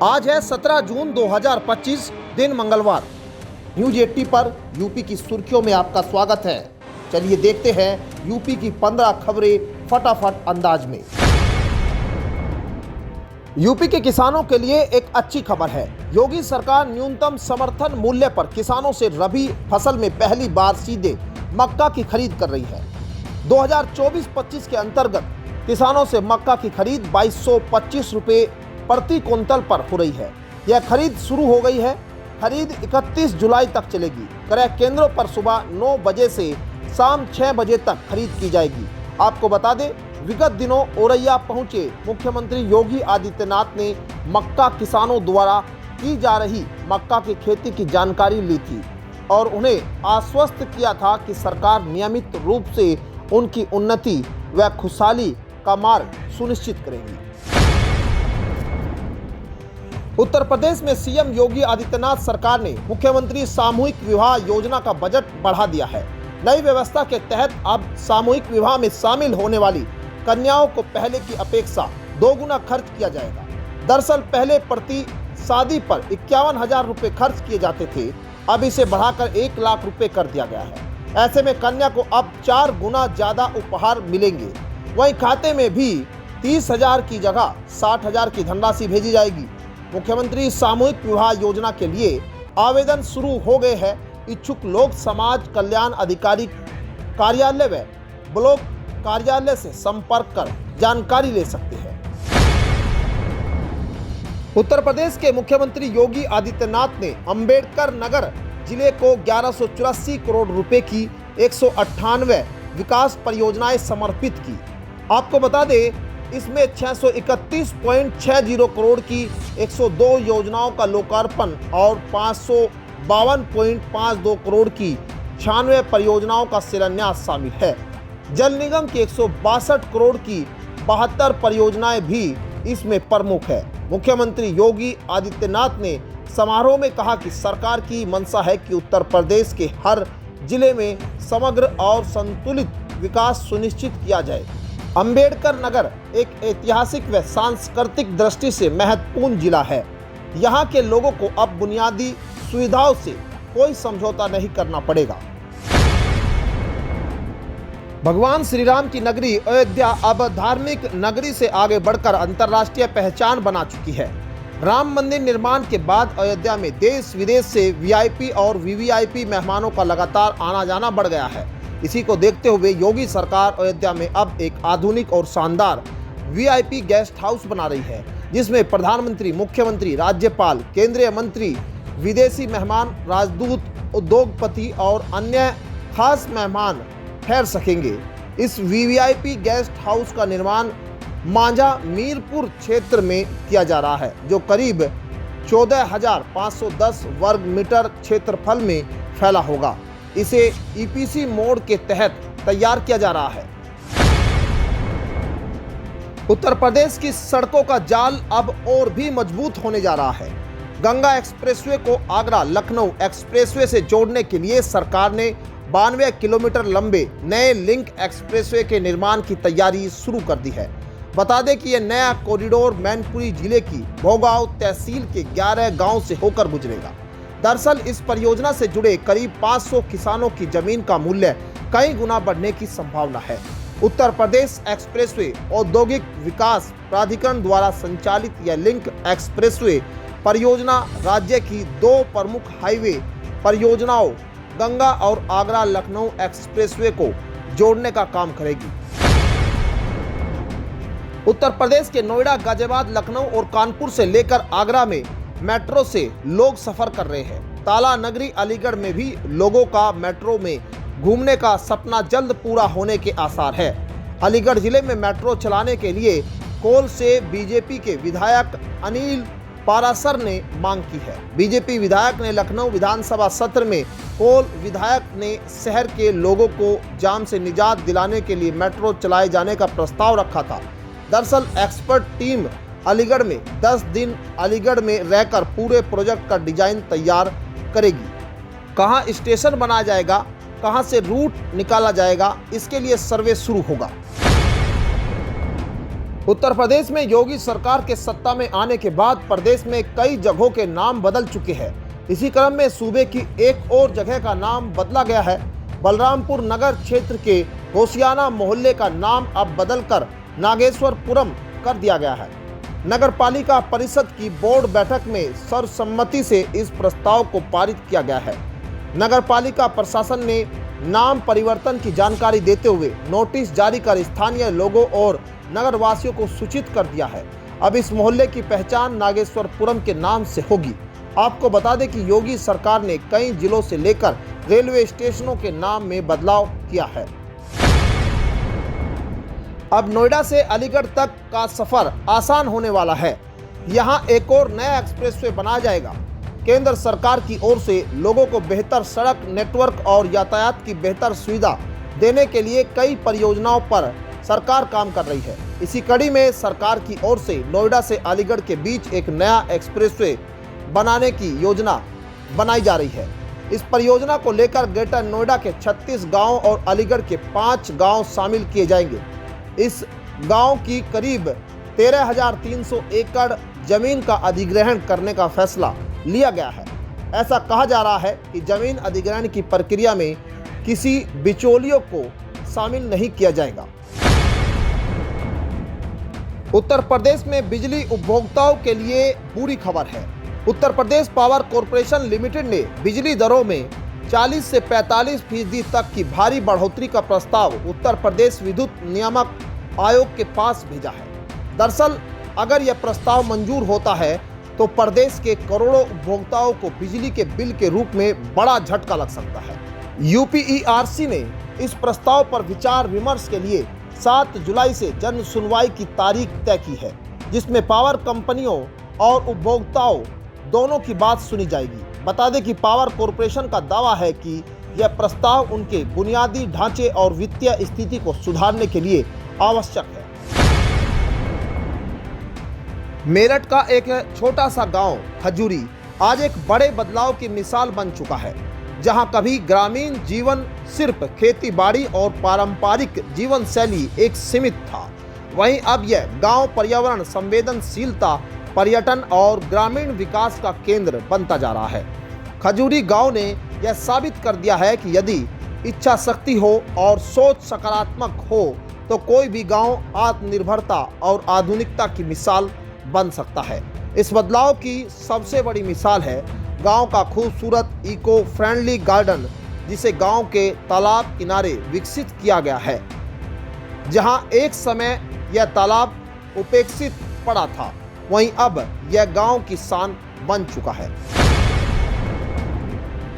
आज है 17 जून 2025, दिन मंगलवार। न्यूज 80 पर यूपी की सुर्खियों में आपका स्वागत है। चलिए देखते हैं यूपी की 15 खबरें फटाफट अंदाज में। यूपी के किसानों के लिए एक अच्छी खबर है। योगी सरकार न्यूनतम समर्थन मूल्य पर किसानों से रबी फसल में पहली बार सीधे मक्का की खरीद कर रही है। 2024-25 के अंतर्गत किसानों से मक्का की खरीद 2225 रुपये प्रति कुंतल पर हो रही है। यह खरीद शुरू हो गई है। खरीद 31 जुलाई तक चलेगी। क्रय केंद्रों पर सुबह 9 बजे से शाम 6 बजे तक खरीद की जाएगी। आपको बता दें, विगत दिनों औरैया पहुंचे मुख्यमंत्री योगी आदित्यनाथ ने मक्का किसानों द्वारा की जा रही मक्का की खेती की जानकारी ली थी और उन्हें आश्वस्त किया था कि सरकार नियमित रूप से उनकी उन्नति व खुशहाली का मार्ग सुनिश्चित करेगी। उत्तर प्रदेश में सीएम योगी आदित्यनाथ सरकार ने मुख्यमंत्री सामूहिक विवाह योजना का बजट बढ़ा दिया है। नई व्यवस्था के तहत अब सामूहिक विवाह में शामिल होने वाली कन्याओं को पहले की अपेक्षा 2 गुना खर्च किया जाएगा। दरअसल पहले प्रति शादी पर 51,000 रुपए खर्च किए जाते थे, अब इसे बढ़ाकर 1 लाख रुपए कर दिया गया है। ऐसे में कन्या को अब 4 गुना ज्यादा उपहार मिलेंगे। वहीं खाते में भी 30,000 की जगह 60,000 की धनराशि भेजी जाएगी। मुख्यमंत्री सामूहिक विवाह योजना के लिए आवेदन शुरू हो गए हैं। इच्छुक लोग समाज कल्याण अधिकारी कार्यालय व ब्लॉक कार्यालय से संपर्क कर जानकारी ले सकते हैं। उत्तर प्रदेश के मुख्यमंत्री योगी आदित्यनाथ ने अंबेडकर नगर जिले को 1184 करोड़ रुपए की 198 विकास परियोजनाएं समर्पित की। आपको बता दें, इसमें 631.60 करोड़ की 102 योजनाओं का लोकार्पण और 552.52 करोड़ की 96 परियोजनाओं का शिलान्यास शामिल है। जल निगम की 162 करोड़ की 72 परियोजनाएं भी इसमें प्रमुख है। मुख्यमंत्री योगी आदित्यनाथ ने समारोह में कहा कि सरकार की मंशा है कि उत्तर प्रदेश के हर जिले में समग्र और संतुलित विकास सुनिश्चित किया जाए। अंबेडकर नगर एक ऐतिहासिक व सांस्कृतिक दृष्टि से महत्वपूर्ण जिला है। यहाँ के लोगों को अब बुनियादी सुविधाओं से कोई समझौता नहीं करना पड़ेगा। भगवान श्री राम की नगरी अयोध्या अब धार्मिक नगरी से आगे बढ़कर अंतर्राष्ट्रीय पहचान बना चुकी है। राम मंदिर निर्माण के बाद अयोध्या में देश विदेश से वीआईपी और वीवीआईपी मेहमानों का लगातार आना जाना बढ़ गया है। इसी को देखते हुए योगी सरकार अयोध्या में अब एक आधुनिक और शानदार वीआईपी गेस्ट हाउस बना रही है, जिसमें प्रधानमंत्री, मुख्यमंत्री, राज्यपाल, केंद्रीय मंत्री, विदेशी मेहमान, राजदूत, उद्योगपति और अन्य खास मेहमान ठहर सकेंगे। इस वीवीआईपी गेस्ट हाउस का निर्माण मांझा मीरपुर क्षेत्र में किया जा रहा है, जो करीब 14,510 वर्ग मीटर क्षेत्रफल में फैला होगा। इसे ईपीसी मोड के तहत तैयार किया जा रहा है। उत्तर प्रदेश की सड़कों का जाल अब और भी मजबूत होने जा रहा है। गंगा एक्सप्रेसवे को आगरा लखनऊ एक्सप्रेसवे से जोड़ने के लिए सरकार ने 92 किलोमीटर लंबे नए लिंक एक्सप्रेसवे के निर्माण की तैयारी शुरू कर दी है। बता दें कि यह नया कॉरिडोर मैनपुरी जिले की भोगांव तहसील के 11 गांव से होकर गुजरेगा। दरअसल इस परियोजना से जुड़े करीब 500 किसानों की जमीन का मूल्य कई गुना बढ़ने की संभावना है। उत्तर प्रदेश एक्सप्रेसवे औद्योगिक विकास प्राधिकरण द्वारा संचालित यह लिंक एक्सप्रेसवे परियोजना राज्य की 2 प्रमुख हाईवे परियोजनाओं गंगा और आगरा लखनऊ एक्सप्रेसवे को जोड़ने का काम करेगी। उत्तर प्रदेश के नोएडा, गाजियाबाद, लखनऊ और कानपुर से लेकर आगरा में मेट्रो से लोग सफर कर रहे हैं। ताला नगरी अलीगढ़ में भी लोगों का मेट्रो में घूमने का सपना जल्द पूरा होने के आसार है। अलीगढ़ जिले में मेट्रो चलाने के लिए कोल से बीजेपी के विधायक अनिल पारासर ने मांग की है। बीजेपी विधायक ने लखनऊ विधानसभा सत्र में कोल विधायक ने शहर के लोगों को जाम से निजात दिलाने के लिए मेट्रो चलाए जाने का प्रस्ताव रखा था। दरअसल एक्सपर्ट टीम अलीगढ़ में 10 दिन अलीगढ़ में रहकर पूरे प्रोजेक्ट का डिजाइन तैयार करेगी। कहां स्टेशन बनाया जाएगा, कहां से रूट निकाला जाएगा, इसके लिए सर्वे शुरू होगा। उत्तर प्रदेश में योगी सरकार के सत्ता में आने के बाद प्रदेश में कई जगहों के नाम बदल चुके हैं। इसी क्रम में सूबे की एक और जगह का नाम बदला गया है। बलरामपुर नगर क्षेत्र के होशियाना मोहल्ले का नाम अब बदलकर नागेश्वरपुरम कर दिया गया है। नगर पालिका परिषद की बोर्ड बैठक में सर्वसम्मति से इस प्रस्ताव को पारित किया गया है। नगर पालिका प्रशासन ने नाम परिवर्तन की जानकारी देते हुए नोटिस जारी कर स्थानीय लोगों और नगरवासियों को सूचित कर दिया है। अब इस मोहल्ले की पहचान नागेश्वरपुरम के नाम से होगी। आपको बता दें कि योगी सरकार ने कई जिलों से लेकर रेलवे स्टेशनों के नाम में बदलाव किया है। अब नोएडा से अलीगढ़ तक का सफर आसान होने वाला है। यहां एक और नया एक्सप्रेसवे बनाया जाएगा। केंद्र सरकार की ओर से लोगों को बेहतर सड़क नेटवर्क और यातायात की बेहतर सुविधा देने के लिए कई परियोजनाओं पर सरकार काम कर रही है। इसी कड़ी में सरकार की ओर से नोएडा से अलीगढ़ के बीच एक नया एक्सप्रेसवे बनाने की योजना बनाई जा रही है। इस परियोजना को लेकर ग्रेटर नोएडा के 36 गांव और अलीगढ़ के 5 गांव शामिल किए जाएंगे। इस गांव की करीब 13,300 एकड़ जमीन का अधिग्रहण करने का फैसला लिया गया है। ऐसा कहा जा रहा है कि जमीन अधिग्रहण की प्रक्रिया में किसी बिचौलियों को शामिल नहीं किया जाएगा। उत्तर प्रदेश में बिजली उपभोक्ताओं के लिए बुरी खबर है। Uttar Pradesh power corporation limited ने बिजली दरों में 40 से 45% तक की भारी बढ़ोतरी का प्रस्ताव उत्तर प्रदेश विद्युत नियामक आयोग के पास भेजा है। दरअसल अगर यह प्रस्ताव मंजूर होता है तो प्रदेश के करोड़ों उपभोक्ताओं को बिजली के बिल के रूप में बड़ा झटका लग सकता है। यूपीईआरसी ने इस प्रस्ताव पर विचार विमर्श के लिए 7 जुलाई से जन सुनवाई की तारीख तय की है, जिसमें पावर कंपनियों और उपभोक्ताओं दोनों की बात सुनी जाएगी। बता दें कि पावर कॉर्पोरेशन का दावा है कि यह प्रस्ताव उनके बुनियादी ढांचे और वित्तीय स्थिति को सुधारने के लिए आवश्यक है। मेरठ का एक छोटा सा गांव खजूरी आज एक बड़े बदलाव की मिसाल बन चुका है। जहां कभी ग्रामीण जीवन सिर्फ खेती बाड़ी और पारंपरिक जीवन शैली एक सीमित था, वहीं अब यह गांव पर्यावरण संवेदनशीलता, पर्यटन और ग्रामीण विकास का केंद्र बनता जा रहा है। खजूरी गांव ने यह साबित कर दिया है कि यदि इच्छा शक्ति हो और सोच सकारात्मक हो तो कोई भी गांव आत्मनिर्भरता और आधुनिकता की मिसाल बन सकता है। इस बदलाव की सबसे बड़ी मिसाल है गांव का खूबसूरत इको फ्रेंडली गार्डन, जिसे गांव के तालाब किनारे विकसित किया गया है। जहां एक समय यह तालाब उपेक्षित पड़ा था, वहीं अब यह गांव की शान बन चुका है।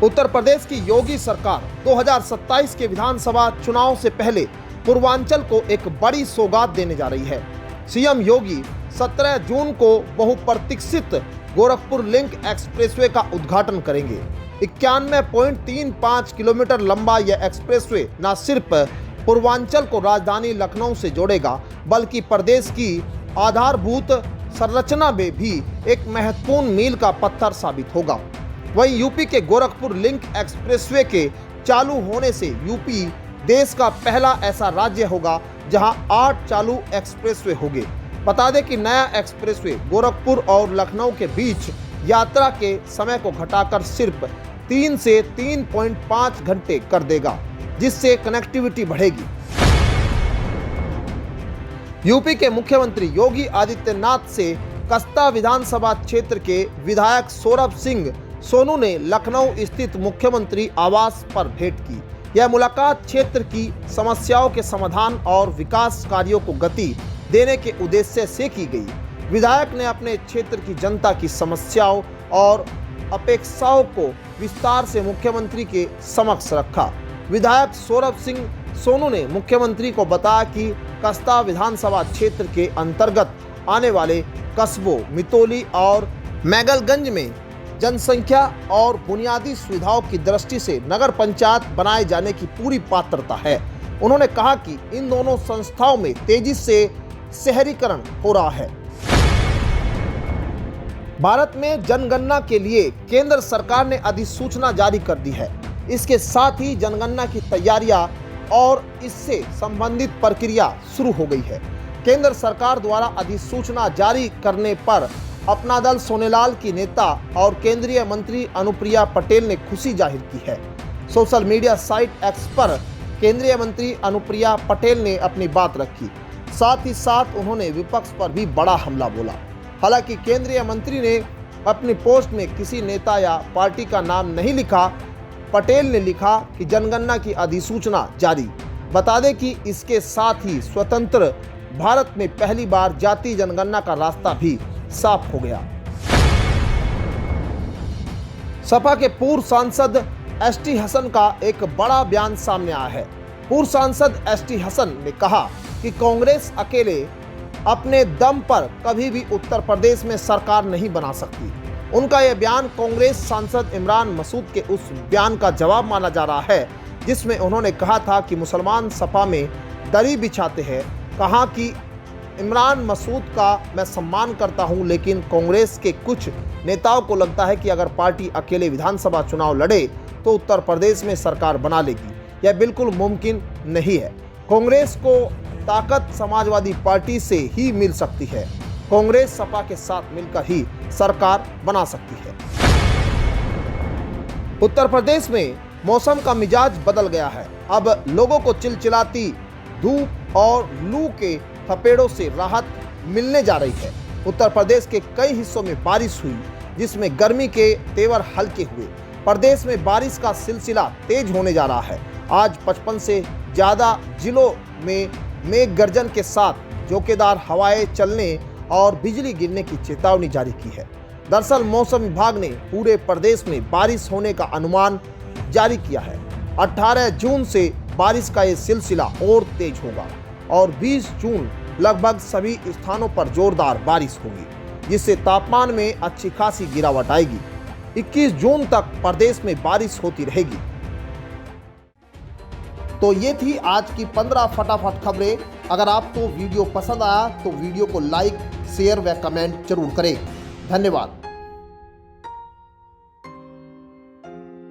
उत्तर प्रदेश की योगी सरकार 2027 के विधानसभा चुनाव से पहले पूर्वांचल को एक बड़ी सौगात देने जा रही है। सीएम योगी 17 जून को बहुप्रतीक्षित गोरखपुर लिंक एक्सप्रेसवे का उद्घाटन करेंगे। 91.35 किलोमीटर लंबा यह एक्सप्रेसवे न सिर्फ पूर्वांचल को राजधानी लखनऊ से जोड़ेगा, बल्कि प्रदेश की आधारभूत संरचना में भी एक महत्वपूर्ण मील का पत्थर साबित होगा। वहीं यूपी के गोरखपुर लिंक एक्सप्रेसवे के चालू होने से यूपी देश का पहला ऐसा राज्य होगा जहां 8 चालू एक्सप्रेसवे होंगे। बता दें कि नया एक्सप्रेसवे गोरखपुर और लखनऊ के बीच यात्रा के समय को घटाकर सिर्फ 3 से 3.5 घंटे कर देगा, जिससे कनेक्टिविटी बढ़ेगी। यूपी के मुख्यमंत्री योगी आदित्यनाथ से कस्ता विधानसभा क्षेत्र के विधायक सौरभ सिंह सोनू ने लखनऊ स्थित मुख्यमंत्री आवास पर भेंट की। यह मुलाकात क्षेत्र की समस्याओं के समाधान और विकास कार्यों को गति देने के उद्देश्य से की गई। विधायक ने अपने क्षेत्र की जनता की समस्याओं और अपेक्षाओं को विस्तार से मुख्यमंत्री के समक्ष रखा। विधायक सौरभ सिंह सोनू ने मुख्यमंत्री को बताया कि कस्ता विधानसभा क्षेत्र के अंतर्गत आने वाले कस्बों मितोली और मैगलगंज में जनसंख्या और बुनियादी सुविधाओं की दृष्टि से नगर पंचायत बनाए जाने की पूरी पात्रता है। उन्होंने कहा कि इन दोनों संस्थाओं में तेजी से शहरीकरण हो रहा है। भारत में जनगणना के लिए केंद्र सरकार ने अधिसूचना जारी कर दी है। इसके साथ ही जनगणना की तैयारियां और इससे संबंधित प्रक्रिया शुरू हो गई है। केंद्र सरकार द्वारा अधिसूचना जारी करने पर अपना दल सोनेलाल की नेता और केंद्रीय मंत्री अनुप्रिया पटेल ने खुशी जाहिर की है। सोशल मीडिया साइट एक्स पर केंद्रीय मंत्री अनुप्रिया पटेल ने अपनी बात रखी। साथ ही साथ उन्होंने विपक्ष पर भी बड़ा हमला बोला। हालांकि केंद्रीय मंत्री ने अपनी पोस्ट में किसी नेता या पार्टी का नाम नहीं लिखा। पटेल ने लिखा कि जनगणना की अधिसूचना जारी। बता दें कि इसके साथ ही स्वतंत्र भारत में पहली बार जातीय जनगणना का रास्ता भी साफ हो गया। सपा के पूर्व सांसद एसटी हसन का एक बड़ा बयान सामने आया है। पूर्व सांसद एसटी हसन ने कहा कि कांग्रेस अकेले अपने दम पर कभी भी उत्तर प्रदेश में सरकार नहीं बना सकती। उनका यह बयान कांग्रेस सांसद इमरान मसूद के उस बयान का जवाब माना जा रहा है जिसमें उन्होंने कहा था कि मुसलमान सपा में दरी बिछाते हैं। कहा कि इमरान मसूद का मैं सम्मान करता हूं, लेकिन कांग्रेस के कुछ नेताओं को लगता है कि अगर पार्टी अकेले विधानसभा चुनाव लड़े तो उत्तर प्रदेश में सरकार बना लेगी। यह बिल्कुल मुमकिन नहीं है। कांग्रेस को ताकत समाजवादी पार्टी से ही मिल सकती है। कांग्रेस सपा के साथ मिलकर ही सरकार बना सकती है। उत्तर प्रदेश में मौसम का मिजाज बदल गया है। अब लोगों को चिलचिलाती धूप और लू के थपेड़ों से राहत मिलने जा रही है। उत्तर प्रदेश के कई हिस्सों में बारिश हुई जिसमें गर्मी के तेवर हल्के हुए। प्रदेश में बारिश का सिलसिला तेज होने जा रहा है। आज 55 से ज्यादा जिलों में मेघ गर्जन के साथ झोंकेदार हवाएं चलने और बिजली गिरने की चेतावनी जारी की है। दरअसल मौसम विभाग ने पूरे प्रदेश में बारिश होने का अनुमान जारी किया है। 18 जून से बारिश का ये सिलसिला और तेज होगा और 20 जून लगभग सभी स्थानों पर जोरदार बारिश होगी, जिससे तापमान में अच्छी खासी गिरावट आएगी। 21 जून तक प्रदेश में बारिश होती रहेगी। तो ये थी आज की 15 फटाफट खबरें। अगर आपको वीडियो पसंद आया तो वीडियो को लाइक, शेयर व कमेंट जरूर करें। धन्यवाद।